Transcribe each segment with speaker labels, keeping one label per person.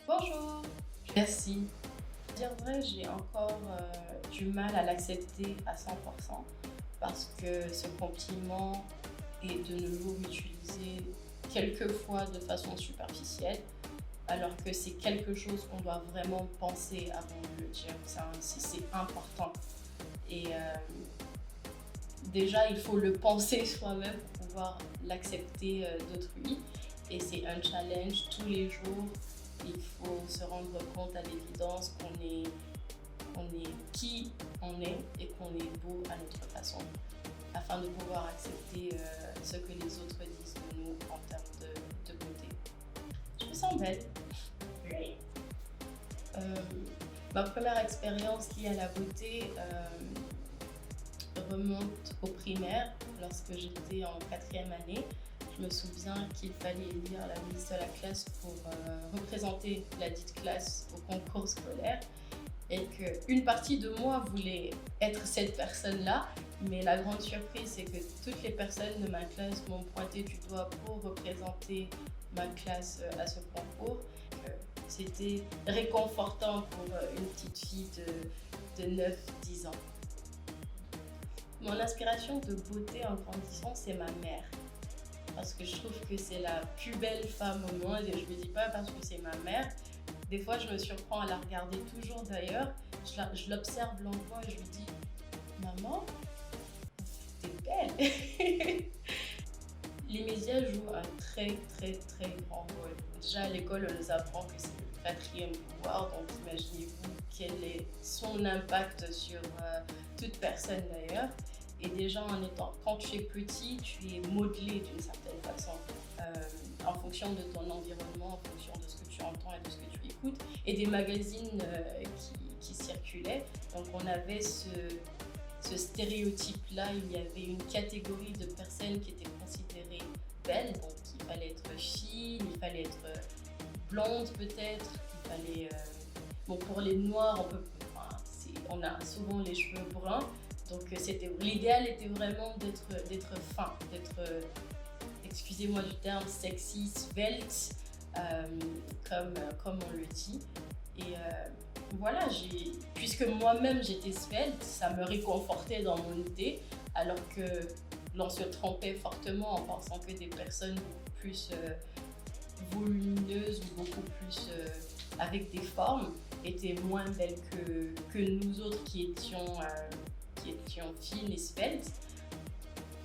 Speaker 1: Bonjour, merci. À dire vrai, j'ai encore du mal à l'accepter à 100% parce que ce compliment est de nos jours utilisé quelquefois de façon superficielle, alors que c'est quelque chose qu'on doit vraiment penser avant de le dire. C'est important. Et déjà, il faut le penser soi-même pour pouvoir l'accepter d'autrui. Et c'est un challenge tous les jours. Il faut se rendre compte à l'évidence qu'on est qui on est et qu'on est beau à notre façon, afin de pouvoir accepter ce que les autres disent de nous en termes de beauté. Je me sens belle. Oui. Ma première expérience liée à la beauté remonte au primaire, lorsque j'étais en 4e année. Je me souviens qu'il fallait élire la ministre de la classe pour représenter la dite classe au concours scolaire et qu'une partie de moi voulait être cette personne-là, mais la grande surprise, c'est que toutes les personnes de ma classe m'ont pointé du doigt pour représenter ma classe à ce concours. C'était réconfortant pour une petite fille de 9-10 ans. Mon inspiration de beauté en grandissant, c'est ma mère. Parce que je trouve que c'est la plus belle femme au monde et je ne le dis pas parce que c'est ma mère. Des fois, je me surprends à la regarder toujours d'ailleurs. Je l'observe lentement et je lui dis « Maman, t'es belle !» Les médias jouent un très grand rôle. Déjà à l'école, on nous apprend que c'est le 4e pouvoir, donc imaginez-vous quel est son impact sur toute personne d'ailleurs. Et déjà, quand tu es petit, tu es modelé d'une certaine façon en fonction de ton environnement, en fonction de ce que tu entends et de ce que tu écoutes. Et des magazines qui circulaient. Donc on avait ce stéréotype-là, il y avait une catégorie de personnes qui étaient considérées belles. Donc il fallait être fine, il fallait être blonde peut-être, il fallait... Bon, pour les noirs, on a souvent les cheveux bruns. Donc l'idéal était vraiment d'être fin, d'être, excusez-moi du terme, sexy, svelte, comme on le dit. Et voilà, puisque moi-même j'étais svelte, ça me réconfortait dans mon idée, alors que l'on se trompait fortement en pensant que des personnes beaucoup plus volumineuses ou beaucoup plus avec des formes étaient moins belles que nous autres qui étions fines et sveltes.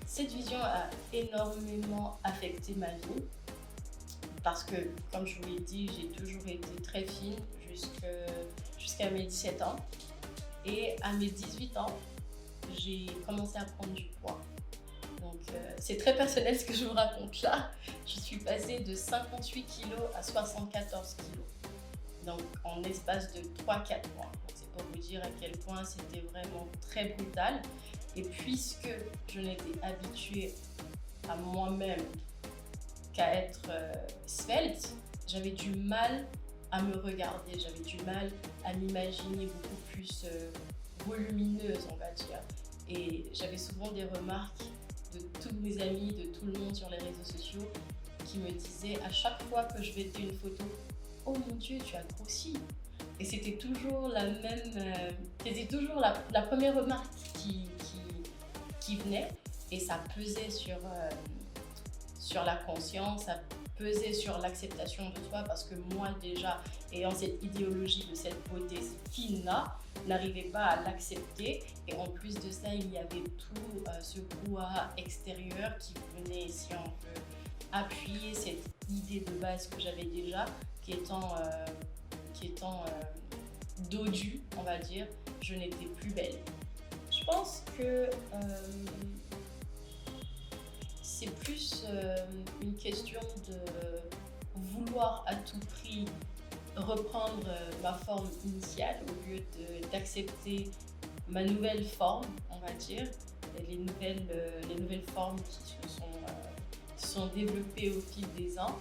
Speaker 1: Cette vision a énormément affecté ma vie parce que, comme je vous l'ai dit, j'ai toujours été très fine jusqu'à mes 17 ans. Et à mes 18 ans, j'ai commencé à prendre du poids. Donc c'est très personnel ce que je vous raconte là. Je suis passée de 58 kg à 74 kg. Donc en l'espace de 3-4 mois. C'est pour vous dire à quel point c'était vraiment très brutal. Et puisque je n'étais habituée à moi-même qu'à être svelte, j'avais du mal à me regarder, j'avais du mal à m'imaginer beaucoup plus volumineuse, on va dire. Et j'avais souvent des remarques de tous mes amis, de tout le monde sur les réseaux sociaux qui me disaient à chaque fois que je mettais une photo « Oh mon Dieu, tu as grossi !» Et c'était toujours la même, c'était toujours la première remarque qui venait, et ça pesait sur la conscience, ça pesait sur l'acceptation de soi, parce que moi déjà, ayant cette idéologie de cette beauté fine-là, n'arrivais pas à l'accepter. Et en plus de ça, il y avait tout ce brouhaha extérieur qui venait, si on veut, appuyer cette idée de base que j'avais déjà, qui étant dodue, on va dire, je n'étais plus belle. Je pense que c'est plus une question de vouloir à tout prix reprendre ma forme initiale au lieu d'accepter ma nouvelle forme, on va dire, et les nouvelles formes qui se sont développées au fil des ans.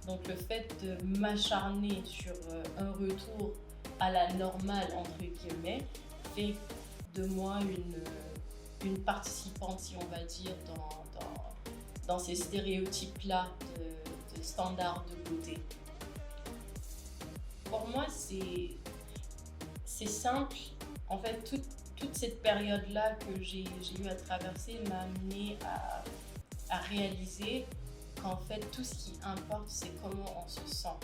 Speaker 1: Donc le fait de m'acharner sur un retour à la normale, entre guillemets, fait de moi une participante, si on va dire, dans ces stéréotypes-là de standards de beauté. Pour moi, c'est simple. En fait, toute cette période-là que j'ai eu à traverser m'a amené à réaliser qu'en fait, tout ce qui importe, c'est comment on se sent.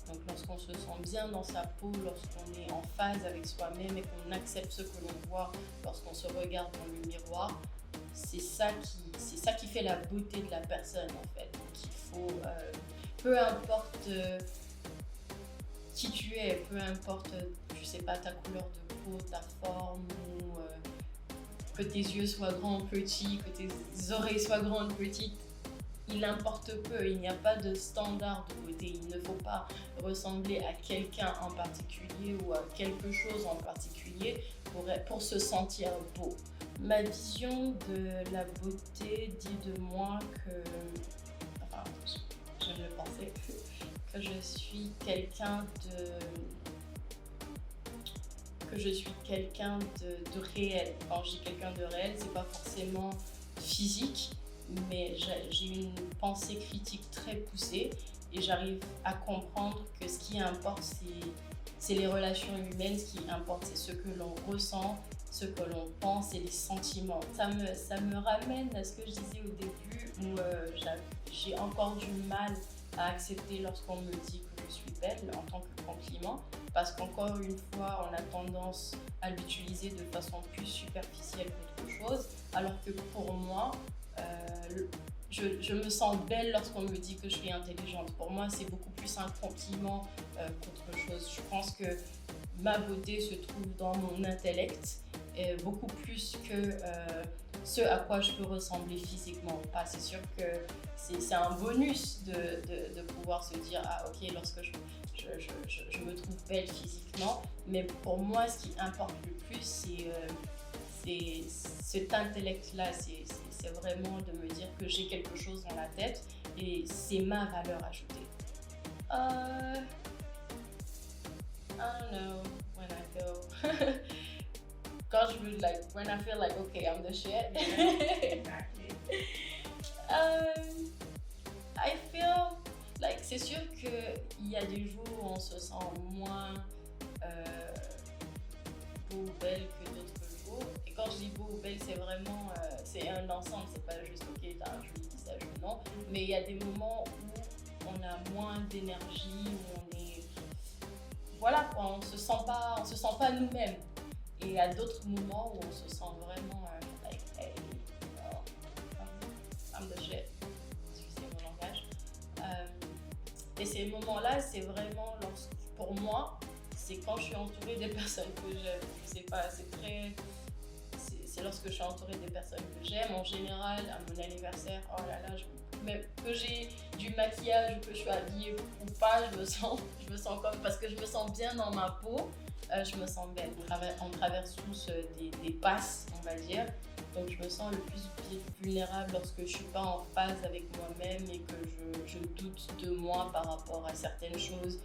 Speaker 1: Donc, lorsqu'on se sent bien dans sa peau, lorsqu'on est en phase avec soi-même et qu'on accepte ce que l'on voit lorsqu'on se regarde dans le miroir, c'est ça qui fait la beauté de la personne, en fait. Donc, il faut, peu importe qui tu es, peu importe, je sais pas, ta couleur de peau, ta forme, ou que tes yeux soient grands, petits, que tes oreilles soient grandes, petites, il importe peu, il n'y a pas de standard de beauté, il ne faut pas ressembler à quelqu'un en particulier ou à quelque chose en particulier pour se sentir beau. Ma vision de la beauté dit de moi que, enfin, je le pensais, que je suis quelqu'un de réel. Quand je dis quelqu'un de réel, c'est pas forcément physique, mais j'ai une pensée critique très poussée et j'arrive à comprendre que ce qui importe, c'est les relations humaines. Ce qui importe, c'est ce que l'on ressent, ce que l'on pense et les sentiments. Ça me ramène à ce que je disais au début où j'ai encore du mal à accepter lorsqu'on me dit que je suis belle en tant que compliment, parce qu'encore une fois, on a tendance à l'utiliser de façon plus superficielle qu'autre chose, alors que pour moi, je me sens belle lorsqu'on me dit que je suis intelligente. Pour moi, c'est beaucoup plus un compliment qu'autre chose. Je pense que ma beauté se trouve dans mon intellect, et beaucoup plus que ce à quoi je peux ressembler physiquement. C'est sûr que c'est un bonus de pouvoir se dire ah ok, lorsque je me trouve belle physiquement, mais pour moi ce qui importe le plus c'est cet intellect-là, c'est vraiment de me dire que j'ai quelque chose dans la tête et c'est ma valeur ajoutée. I don't know, when I feel quand je veux, like, when I feel like okay, I'm the shit.
Speaker 2: Yeah, exactly.
Speaker 1: I feel like c'est sûr qu'il y a des jours où on se sent moins beau ou belle que d'autres jours. Et quand je dis beau ou belle, c'est vraiment c'est un ensemble, c'est pas juste ok, t'as un joli visage ou non. Mais il y a des moments où on a moins d'énergie, où on est. Voilà quoi, on se sent pas nous-mêmes. Et il y a d'autres moments où on se sent vraiment like, hey, I'm the shit. Excusez mon langage. Et ces moments-là, c'est vraiment, pour moi, c'est quand je suis entourée des personnes que j'aime. Je sais pas, c'est lorsque je suis entourée des personnes que j'aime. En général, à mon anniversaire, oh là là, même que j'ai du maquillage ou que je suis habillée ou pas, je me sens comme, parce que je me sens bien dans ma peau. Je me sens belle. On traverse tous des passes, on va dire. Donc je me sens le plus vulnérable lorsque je suis pas en phase avec moi-même et que je doute de moi par rapport à certaines choses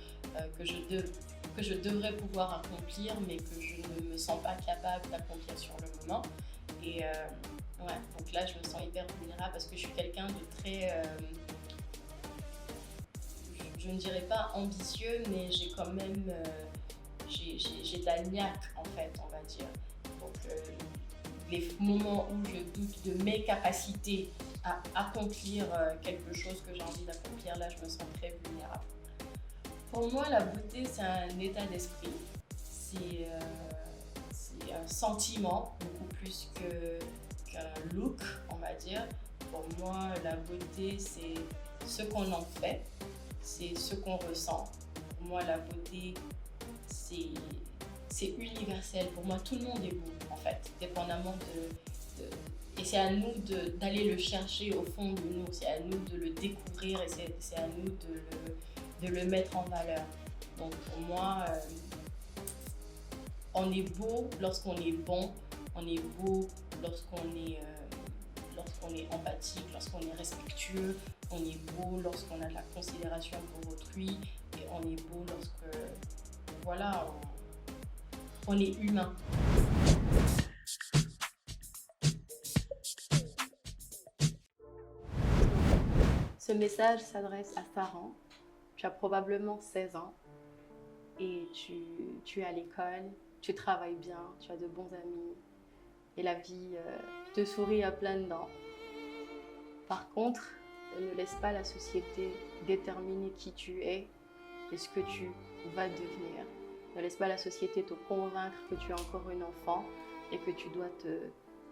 Speaker 1: que je devrais pouvoir accomplir, mais que je ne me sens pas capable d'accomplir sur le moment. Et ouais, donc là je me sens hyper vulnérable parce que je suis quelqu'un de très je ne dirais pas ambitieux, mais j'ai quand même j'ai de la niaque en fait, on va dire. Donc les moments où je doute de mes capacités à accomplir quelque chose que j'ai envie d'accomplir, là je me sens très vulnérable. Pour moi, la beauté c'est un état d'esprit, c'est un sentiment beaucoup plus qu'un look, on va dire. Pour moi, la beauté c'est ce qu'on en fait, c'est ce qu'on ressent. Pour moi, la beauté c'est universel. Pour moi, tout le monde est beau, en fait, dépendamment et c'est à nous d'aller le chercher au fond de nous, c'est à nous de le découvrir et c'est à nous de le mettre en valeur. Donc pour moi, On est beau lorsqu'on est bon, on est beau lorsqu'on est empathique, lorsqu'on est respectueux, on est beau lorsqu'on a de la considération pour autrui et on est beau lorsque, voilà, on est humain.
Speaker 3: Ce message s'adresse à Saran. Tu as probablement 16 ans et tu es à l'école, tu travailles bien, tu as de bons amis et la vie te sourit à pleines dents. Par contre, ne laisse pas la société déterminer qui tu es et ce que tu vas devenir. Ne laisse pas la société te convaincre que tu es encore une enfant et que tu dois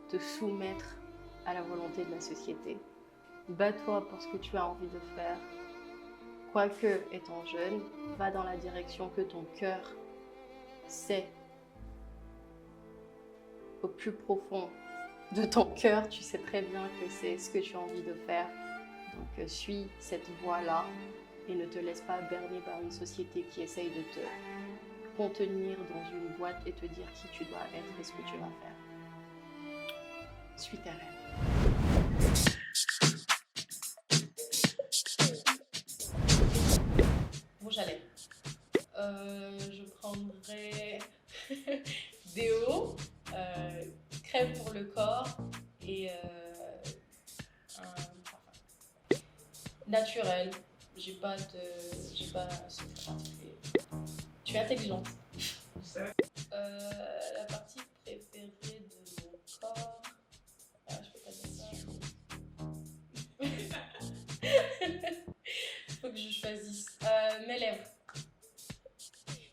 Speaker 3: te soumettre à la volonté de la société. Bats-toi pour ce que tu as envie de faire. Quoique étant jeune, va dans la direction que ton cœur sait. Au plus profond de ton cœur, tu sais très bien que c'est ce que tu as envie de faire. Donc suis cette voie-là et ne te laisse pas berner par une société qui essaye de te contenir dans une boîte et te dire qui tu dois être et ce que tu vas faire. Suis tes rêves.
Speaker 1: Rouge à lèvres. Je prendrais déo, crème pour le corps et un parfum naturel. J'ai pas secret particulier. Tu es intelligente. La partie préférée de mon corps. Ah, je peux pas dire ça. Faut que je choisisse. Mes lèvres.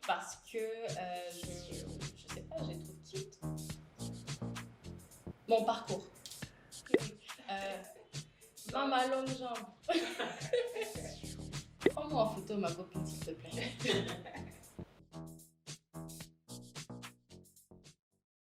Speaker 1: Parce que je sais pas, je les trouve cute. Mon parcours. Ma longue jambe. Prends-moi en photo, ma copine, s'il te plaît.